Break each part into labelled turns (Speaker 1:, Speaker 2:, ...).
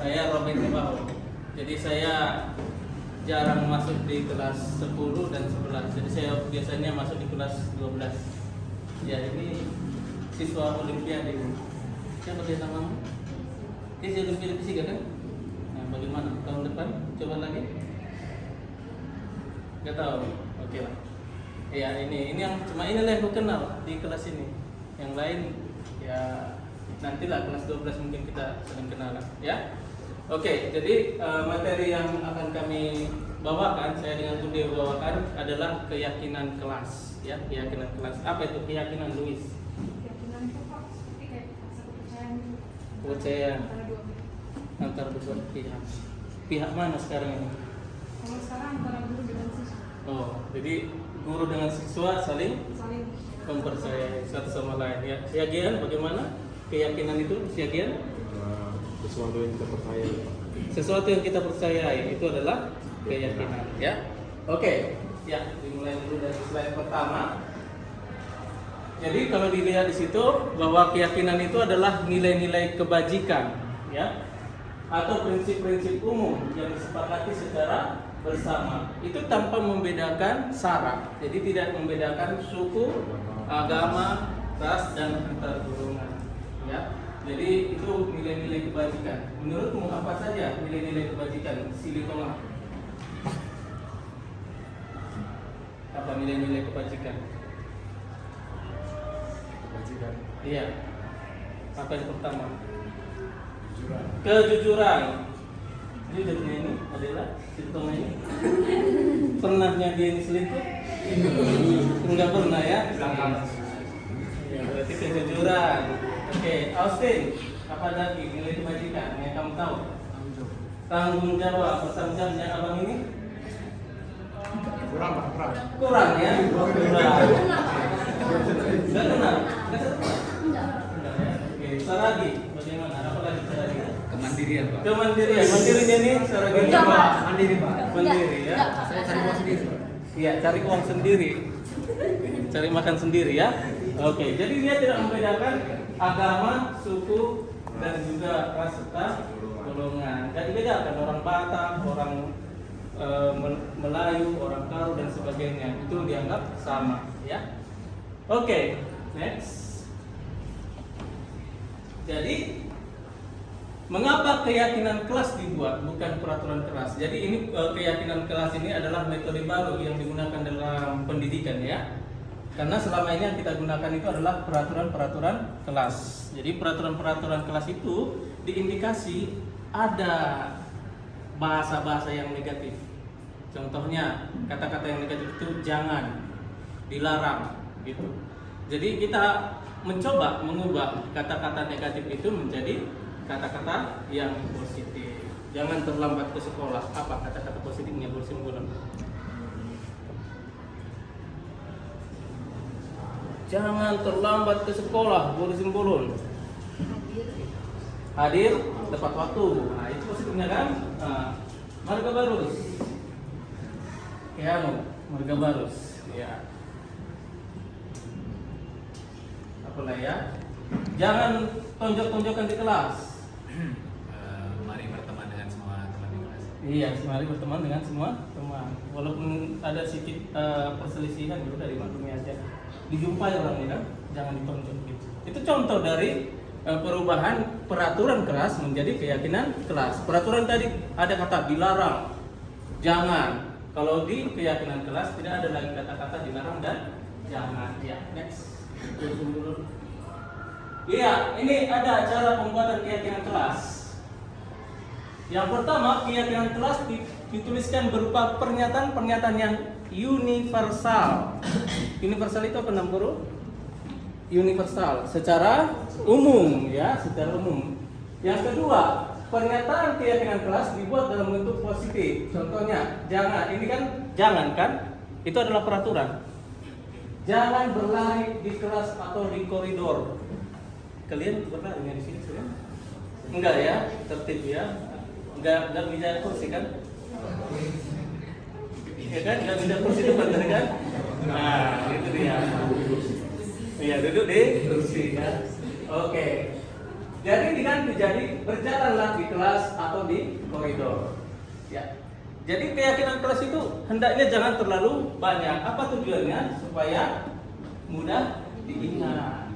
Speaker 1: Saya Robin Tebao. Jadi saya jarang masuk di kelas 10 dan 11. Jadi saya biasanya masuk di kelas 12. Ya, ini siswa Olimpiade. Siapa dia namamu? Dia si Olimpiade fisika kan? Nah, bagaimana tahun depan? Coba lagi. Gak tahu. Oke lah. Ya, ini yang cuma inilah yang aku kenal di kelas ini. Yang lain ya nantilah kelas 12 mungkin kita saling kenalan ya. Oke, jadi materi yang akan kami bawakan, saya dengan Budi bawakan adalah keyakinan kelas ya, keyakinan kelas. Apa itu keyakinan, Luis?
Speaker 2: Keyakinan itu Pak, seperti kayak rasa kepercayaan
Speaker 1: Kepercayaan
Speaker 2: antara dua
Speaker 1: antara dua pihak. Pihak mana sekarang ini?
Speaker 2: Kalau sekarang antara guru dengan siswa
Speaker 1: Oh, jadi guru dengan siswa saling
Speaker 2: saling
Speaker 1: mempercayai satu sama lain ya. Siagian bagaimana keyakinan itu? Siagian
Speaker 3: Sesuatu yang kita percaya.
Speaker 1: sesuatu yang kita percayai itu adalah keyakinan ya. Oke, ya dimulai dulu dari slide pertama. Jadi kalau dilihat di situ bahwa keyakinan itu adalah nilai-nilai kebajikan ya, atau prinsip-prinsip umum yang disepakati secara bersama. Itu tanpa membedakan sara. Jadi tidak membedakan suku, agama, ras dan antar golongan ya. Jadi itu nilai-nilai kebajikan. Menurutmu apa saja nilai-nilai kebajikan? Sili tolong. Apa nilai-nilai kebajikan?
Speaker 3: Kebajikan.
Speaker 1: Iya. Apa yang pertama?
Speaker 3: Kejujuran.
Speaker 1: Kejujuran. Jujurnya ini adalah Sili tolong ini. Pernahnya dia ini selingkuh? Enggak pernah ya? Ya, berarti kejujuran. Oke, Austin, apa lagi nilai kebajikan yang kamu tahu? Tanggung jawab. Pertanggungan abang ini
Speaker 3: Kurang.
Speaker 1: kurang ya? Kurang. Enggak kenal? Enggak ya? Oke, Saragi, bagaimana? Apa lagi Saragi?
Speaker 4: Kemandirian, Pak.
Speaker 1: Kemandirian. Mandirinya nih Saragi.
Speaker 2: Enggak, Pak.
Speaker 4: Mandiri, Pak.
Speaker 1: Mandiri ya?
Speaker 4: Saya cari uang sendiri, Pak.
Speaker 1: Iya, cari uang sendiri. Cari makan sendiri ya. Oke, jadi dia tidak membedakan agama, suku, dan juga ras serta golongan. Tidak dibedakan orang Batak, orang Melayu, orang Karo dan sebagainya. Itu dianggap sama, ya. Oke, next. Jadi mengapa keyakinan kelas dibuat, bukan peraturan kelas? Jadi ini keyakinan kelas ini adalah metode baru yang digunakan dalam pendidikan ya. Karena selama ini yang kita gunakan itu adalah peraturan-peraturan kelas. Jadi peraturan-peraturan kelas itu diindikasi ada bahasa-bahasa yang negatif. Contohnya kata-kata yang negatif itu jangan, dilarang, gitu. Jadi kita mencoba mengubah kata-kata negatif itu menjadi kata-kata yang positif. Jangan terlambat ke sekolah. Apa kata-kata positifnya, Bu Simbolon? Jangan terlambat ke sekolah, Bu Simbolon. Hadir tepat waktu. Nah, itu positifnya kan? Nah, marga barus. Ya, marga barus. Ya. Apalah ya? Jangan tonjok-tonjokan di kelas.
Speaker 4: Mari berteman dengan semua teman di kelas.
Speaker 1: Iya, mari berteman dengan semua teman. Walaupun ada sedikit perselisihan itu dari maklumi aja. Dijumpai orang ini kan, jangan ditonjok gitu. Itu contoh dari perubahan peraturan kelas menjadi keyakinan kelas. Peraturan tadi ada kata dilarang, jangan. Kalau di keyakinan kelas tidak ada lagi kata-kata dilarang dan jangan. Ya, next. Iya, ini ada cara pembuatan keyakinan kelas. Yang pertama, keyakinan kelas dituliskan berupa pernyataan-pernyataan yang universal. Universal itu apa nama guru? Universal, secara umum ya, secara umum. Yang kedua, pernyataan keyakinan kelas dibuat dalam bentuk positif. Contohnya, jangan. Ini kan jangan kan? Itu adalah peraturan. Jangan berlari di kelas atau di koridor. Kalian berlari di sini sih? Enggak ya, tertib ya. Enggak bisa kursi kan? Ya kan, enggak bisa kursi depan tadi kan? Nah, itu dia. Iya, duduk di kursi ya. Oke. Jadi diganti jadi berjalanlah di kelas atau di koridor. Ya. Jadi keyakinan kelas itu hendaknya jangan terlalu banyak. Apa tujuannya? Supaya mudah diingat.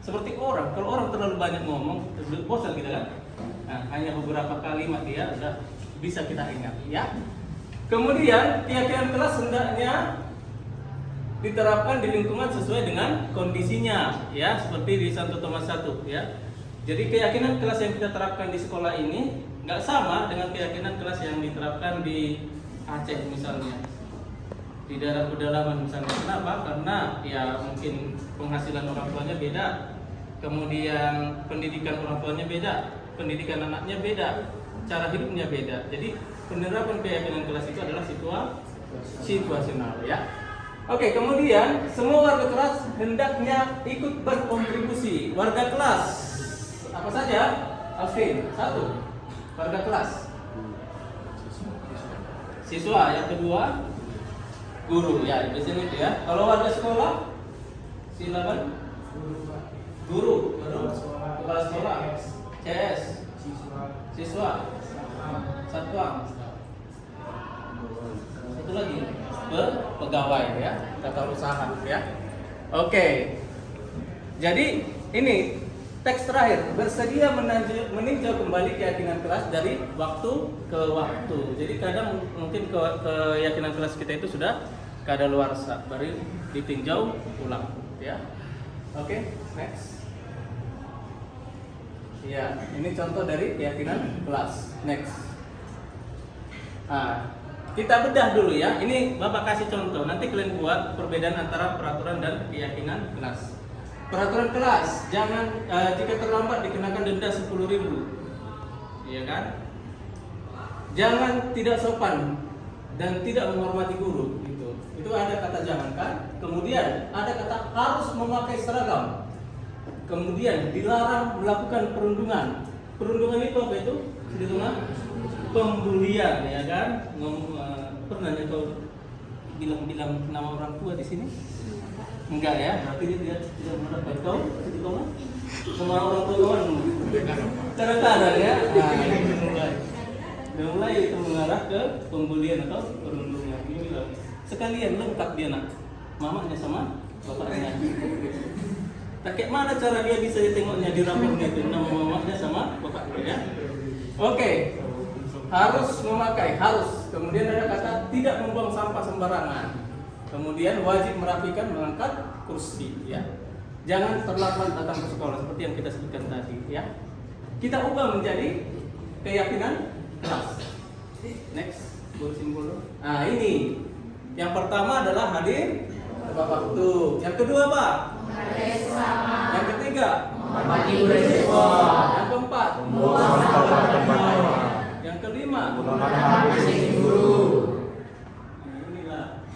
Speaker 1: Seperti orang, kalau orang terlalu banyak ngomong, bosan kita kan? Nah, hanya beberapa kalimat dia sudah bisa kita ingat, ya. Kemudian keyakinan kelas hendaknya diterapkan di lingkungan sesuai dengan kondisinya, ya, seperti di Santo Thomas 1, ya. Jadi keyakinan kelas yang kita terapkan di sekolah ini nggak sama dengan keyakinan kelas yang diterapkan di Aceh misalnya, di daerah pedalaman misalnya. Kenapa? Karena ya mungkin penghasilan orang tuanya beda, kemudian pendidikan orang tuanya beda, pendidikan anaknya beda, cara hidupnya beda. Jadi penerapan keyakinan kelas itu adalah situasional, ya. Oke, kemudian semua warga kelas hendaknya ikut berkontribusi. Warga kelas apa saja? Alvin, 1. Warga kelas. Siswa. Yang kedua, guru. Ya, biasanya itu ya. Kalau warga sekolah, silakan. Guru, kepala sekolah, CS, siswa, satuan. Satu lagi, pegawai ya, tata usaha ya. Oke. Jadi ini teks terakhir, bersedia meninjau kembali keyakinan kelas dari waktu ke waktu. Jadi kadang mungkin keyakinan kelas kita itu sudah kadaluarsa, baru ditinjau ulang, ya. Oke, next. Ya, ini contoh dari keyakinan kelas. Next. Kita bedah dulu ya. Ini Bapak kasih contoh. Nanti kalian buat perbedaan antara peraturan dan keyakinan kelas. Peraturan kelas, jangan jika terlambat dikenakan denda 10.000, iya kan? Jangan tidak sopan dan tidak menghormati guru, gitu. Itu ada kata jangan kan? Kemudian ada kata harus memakai seragam. Kemudian dilarang melakukan perundungan. Perundungan itu apa itu? Di rumah pembulian, ya kan? Pernah kau bilang nama orang tua di sini? Enggak ya, berarti dia tidak mendapat kau sama orang tua kawan kadang-kadang ya. Mulai itu mengarah ke pembulian atau perundungan. Ini bilang sekalian lengkap dia nak, mamanya sama bapaknya. Tak kayak mana cara dia bisa ditengoknya di rapornya itu nama mamanya sama bapaknya ya. Oke. Harus memakai, harus. Kemudian ada kata tidak membuang sampah sembarangan. Kemudian wajib merapikan mengangkat kursi, ya. Jangan terlambat datang ke sekolah seperti yang kita sebutkan tadi, ya. Kita ubah menjadi keyakinan kelas. Next, simbol. Nah, ini. Yang pertama adalah hadir tepat waktu. Yang kedua apa? Yang ketiga, yang keempat, yang kelima,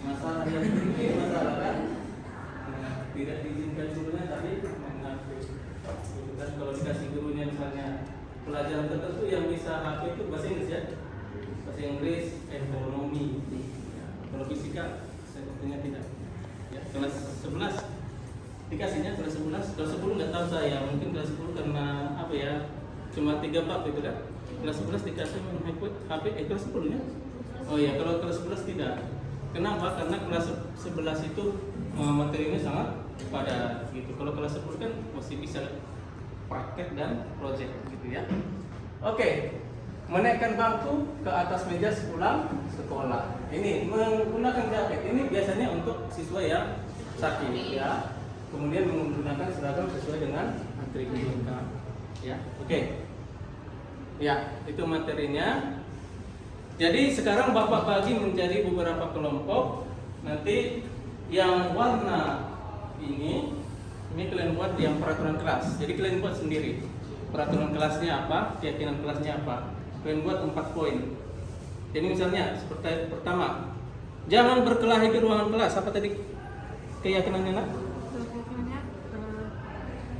Speaker 1: masalah yang ini masalah kan tidak diizinkan gurunya tapi mengakui. Dan kalau dikasih gurunya misalnya pelajaran tertentu yang bisa HP itu bahasa Inggris ya, bahasa Inggris, ekonomi. Ya. Kalau fisika sepertinya tidak. Ya, kelas 11 dikasihnya kelas 11, kelas 10 nggak tahu saya, mungkin kelas 10 karena apa ya, cuma 3 bab itu kan. Kelas 11 dikasih HP, kelas 10 nya. Oh ya, kalau kelas 11 tidak. Kenapa? Karena kelas 11 itu materinya sangat padat gitu. Kalau kelas 10 kan masih bisa praktek dan project gitu ya. Oke. Menaikkan bangku ke atas meja sepulang sekolah. Ini menggunakan jaket. Ini biasanya untuk siswa yang sakit ya. Kemudian menggunakan seragam sesuai dengan atribut. Ya. Oke. Ya, itu materinya. Jadi sekarang Bapak bagi menjadi beberapa kelompok. Nanti yang warna ini kalian buat yang peraturan kelas. Jadi kalian buat sendiri. Peraturan kelasnya apa, keyakinan kelasnya apa. Kalian buat 4 poin. Jadi misalnya seperti pertama, jangan berkelahi di ruangan kelas. Apa tadi keyakinannya nak?
Speaker 2: Keyakinannya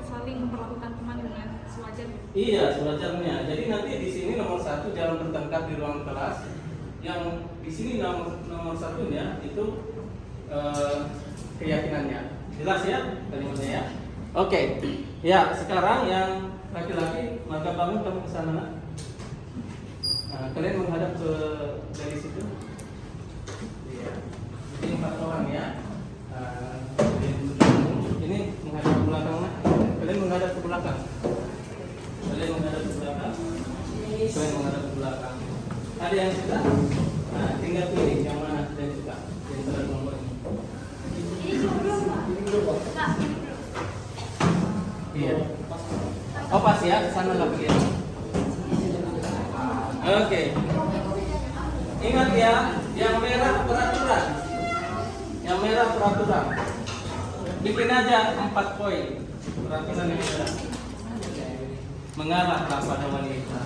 Speaker 2: saling memperlakukan teman dengan sewajarnya.
Speaker 1: Iya, sewajarnya. Jadi nanti di sini nomor 1 jangan bertengkar di ruang kelas. Yang di sini nomor 1-nya itu keyakinannya. Jelas ya kalimatnya ya? Oke. Ya, sekarang yang laki-laki, maka bangun kamu ke sana nak. Nah, kalian menghadap ke dari situ. Iya. Ini 4 orang ya. Ini menghadap ke belakang nak. Kalian menghadap ke belakang. Kalian menghadap ke belakang. Kalian menghadap ke belakang. Ada yang suka? Nah, tinggal pilih yang mana yang suka. Yang antara kelompok ini. Iya. Oh pas ya, sana lah begini. Oke. Ingat ya, yang merah peraturan. Yang merah peraturan. Bikin aja 4 poin. Peraturan yang merah. Mengarah pada wanita.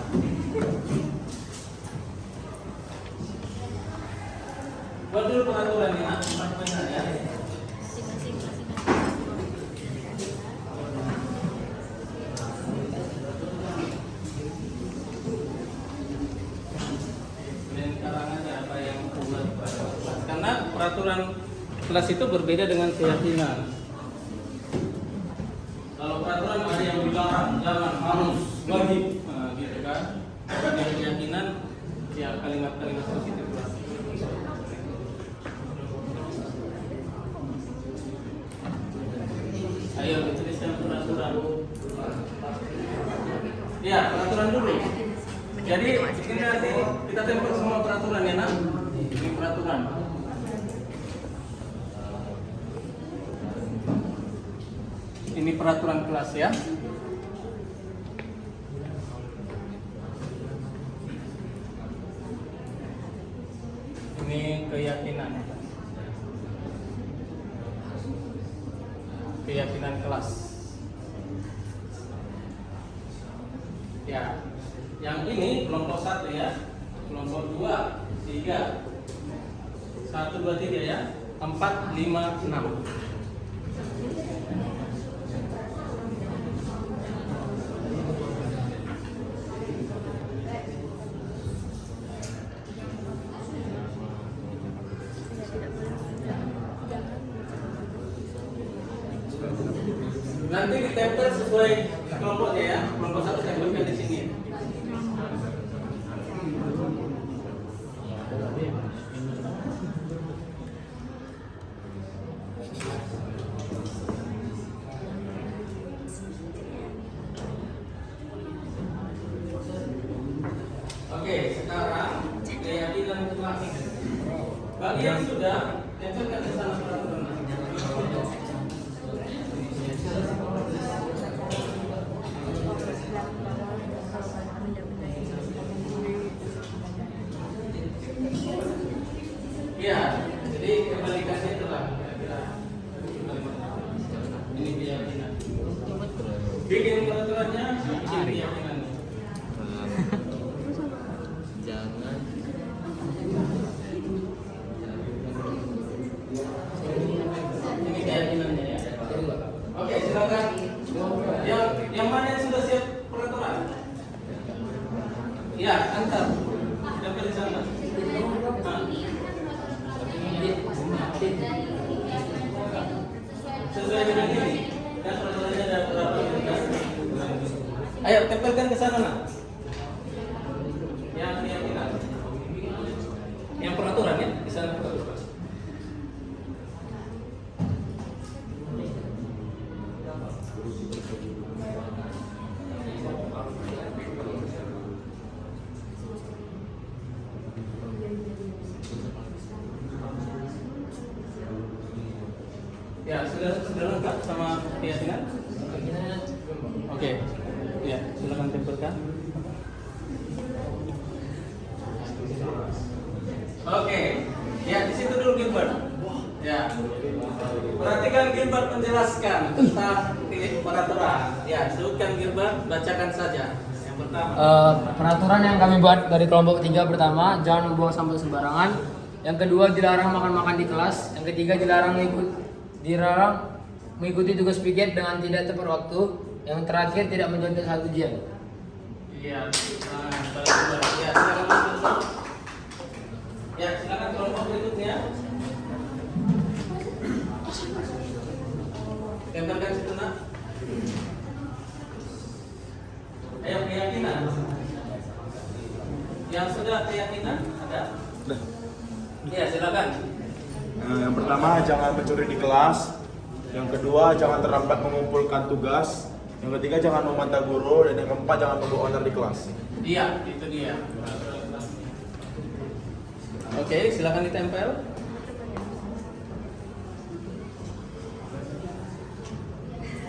Speaker 1: Buat dulu peraturannya, 4 poin ya. Peraturan kelas itu berbeda dengan keyakinan. Kalau peraturan ada yang dilarang, jangan, harus, wajib, nah, gitu kan. Yang keyakinan, ya kalimat-kalimat positif lah. Ayo tuliskan peraturan. Ya, peraturan dulu. Jadi ini nanti kita tempel semua peraturan ya nak. Ini peraturan. Ini peraturan kelas ya. Ini keyakinan. Keyakinan kelas. Ya. Yang ini kelompok 1 ya. Kelompok 2, 3. 1, 2, 3 ya. 4, 5, 6. Nanti ditempel sesuai kelompoknya ya. Kelompok 1 tempelkan di sini. Oke, sekarang keyakinan kelas. Bagi yang sudah tempelkan di sana peraturan. Ya, jadi kebalikannya itulah kira-kira. Ini keyakinan. Bikin peraturannya, bikin keyakinan.
Speaker 5: Jangan
Speaker 1: Ini keyakinannya ya. Oke, silakan. Yang mana yang sudah siap peraturan? Ya, antar. Dapat di sana. Nah. Sesuai dengan ini. Kan peraturannya ada berapa? Ayo tempelkan ke sana nak. Yang keyakinan. Yang peraturan ya di sana. Ya, sudah lengkap sama keyakinan? Oke. Ya, silakan tempelkan. Oke. Ya, di situ dulu Gilbert. Ya. Perhatikan Gilbert menjelaskan tentang peraturan. Ya, sebutkan Gilbert, bacakan saja. Yang pertama.
Speaker 5: peraturan yang kami buat dari kelompok 3 pertama, jangan membuang sampah sembarangan. Yang kedua, dilarang makan-makan di kelas. Yang ketiga, dilarang mengikuti tugas piket dengan tidak tepat waktu. Yang terakhir, tidak mencontoh saat ujian.
Speaker 1: Iya. Nah, ya, silakan masuk. Ya, silakan kelompok berikutnya. Tempelkan situ nak. Yang sudah keyakinan ada? Iya, silakan.
Speaker 3: Yang pertama, jangan mencuri di kelas. Yang kedua, jangan terlambat mengumpulkan tugas. Yang ketiga, jangan membantah guru. Dan yang keempat, jangan membawa onar di kelas.
Speaker 1: Iya, itu dia. Oke, silakan ditempel.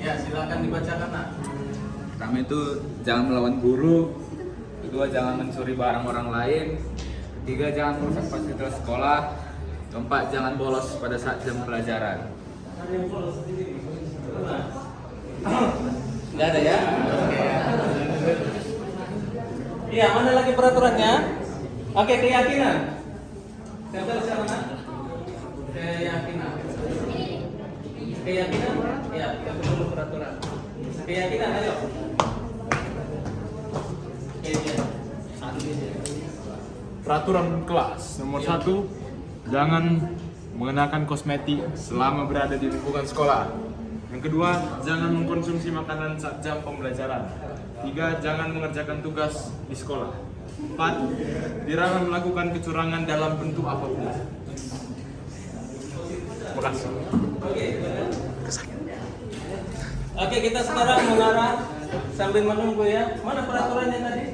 Speaker 1: Ya, silakan dibacakan, Nak.
Speaker 6: Pertama itu jangan melawan guru, kedua jangan mencuri barang orang lain, ketiga jangan merusak fasilitas sekolah, keempat jangan bolos pada saat jam pelajaran.
Speaker 1: Ada yang bolos di sini? Nggak ada ya? Iya, mana lagi peraturannya? Oke, keyakinan. Tempel sana, Nak. Keyakinan. Keyakinan? Ya, kita dulu peraturan. Keyakinan, ayo.
Speaker 3: Peraturan kelas nomor 1, jangan mengenakan kosmetik selama berada di lingkungan sekolah. Yang kedua, jangan mengkonsumsi makanan saat jam pembelajaran. 3, jangan mengerjakan tugas di sekolah. 4, dilarang melakukan kecurangan dalam bentuk apapun. Terima kasih.
Speaker 1: Oke, kita sekarang mengarah sambil menunggu ya. Mana peraturannya tadi?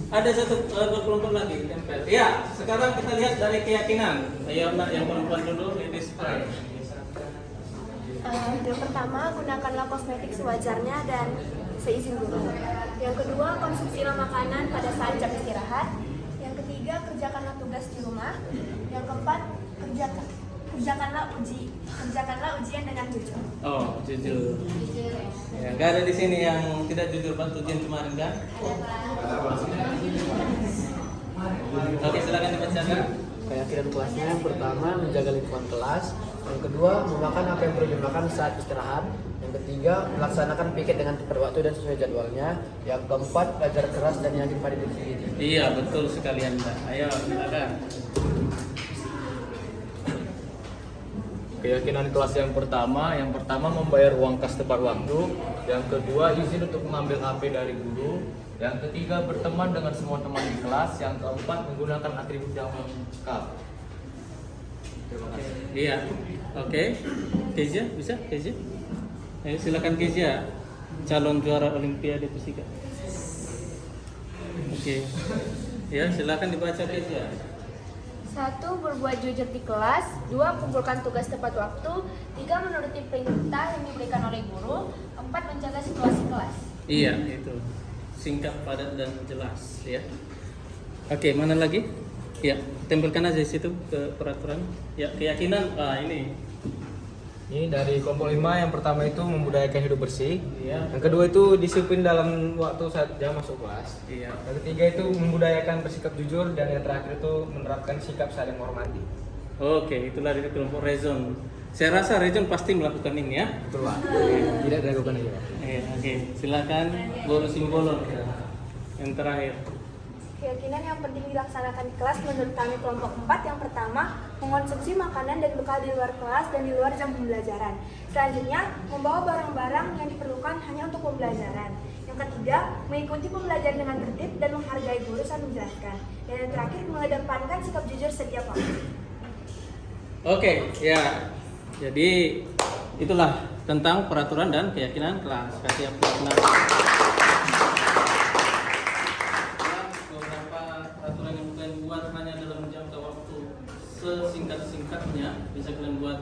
Speaker 1: Ada satu kelompok lagi tempel. Ya, sekarang kita lihat dari keyakinan. Ayo, Mbak, yang perempuan dulu, ladies first.
Speaker 7: Yang pertama, gunakanlah kosmetik sewajarnya dan seizin guru. Yang kedua, konsumsilah makanan pada saat jam istirahat. Yang ketiga, kerjakanlah tugas di rumah. Yang keempat, kerjakanlah ujian dengan jujur.
Speaker 1: Oh, jujur. Ya, nggak ada di sini yang tidak jujur pas ujian kemarin kan? Oke, silakan dibacakan.
Speaker 5: Keyakinan kelasnya yang pertama menjaga lingkungan kelas, yang kedua memakan apa yang perlu dimakan saat istirahat, yang ketiga melaksanakan piket dengan tepat waktu dan sesuai jadwalnya, yang keempat belajar keras dan yakin pada diri sendiri.
Speaker 1: Iya, betul sekali Anda. Ayo, silakan.
Speaker 6: Keyakinan kelas yang pertama membayar uang kas tepat waktu, yang kedua izin untuk mengambil HP dari guru, yang ketiga berteman dengan semua teman di kelas, yang keempat menggunakan atribut yang lengkap. Terima kasih.
Speaker 1: Iya. Oke. Kezia, bisa? Kezia? Ayo silakan Kezia. Calon juara Olimpiade Fisika. Oke. Ya, silakan dibaca Kezia.
Speaker 7: 1. Berbuat jujur di kelas. 2. Kumpulkan tugas tepat waktu. 3. Menuruti perintah yang diberikan oleh guru. 4. Menjaga situasi kelas.
Speaker 1: Iya, itu. Singkat, padat, dan jelas ya. Oke, mana lagi? Ya, tempelkan aja di situ ke peraturan. Ya, keyakinan
Speaker 5: Ini dari kelompok 5, yang pertama itu membudayakan hidup bersih.
Speaker 1: Iya.
Speaker 5: Yang kedua itu disiplin dalam waktu saat jam masuk kelas.
Speaker 1: Iya.
Speaker 5: Yang ketiga itu membudayakan bersikap jujur, dan yang terakhir itu menerapkan sikap saling menghormati.
Speaker 1: Oke, itulah dari kelompok Rezon. Saya rasa Rezon pasti melakukan ini ya.
Speaker 5: Betul, Pak. Tidak diragukan lagi, Pak.
Speaker 1: Oke, silakan Guru Simbolon yang terakhir.
Speaker 7: Keyakinan yang penting dilaksanakan di kelas menurut kami kelompok 4. Yang pertama, mengonsumsi makanan dan bekal di luar kelas dan di luar jam pembelajaran. Selanjutnya, membawa barang-barang yang diperlukan hanya untuk pembelajaran. Yang ketiga, mengikuti pembelajaran dengan tertib dan menghargai guru saat menjelaskan. Dan yang terakhir, mengedepankan sikap jujur setiap waktu.
Speaker 1: Oke, ya. Jadi itulah tentang peraturan dan keyakinan kelas. Kasih aplaus. Beberapa peraturan yang kalian buat hanya dalam jangka waktu sesingkat-singkatnya bisa kalian buat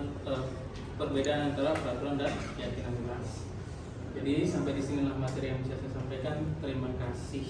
Speaker 1: perbedaan antara peraturan dan keyakinan kelas. Jadi sampai di sinilah materi yang bisa saya sampaikan. Terima kasih.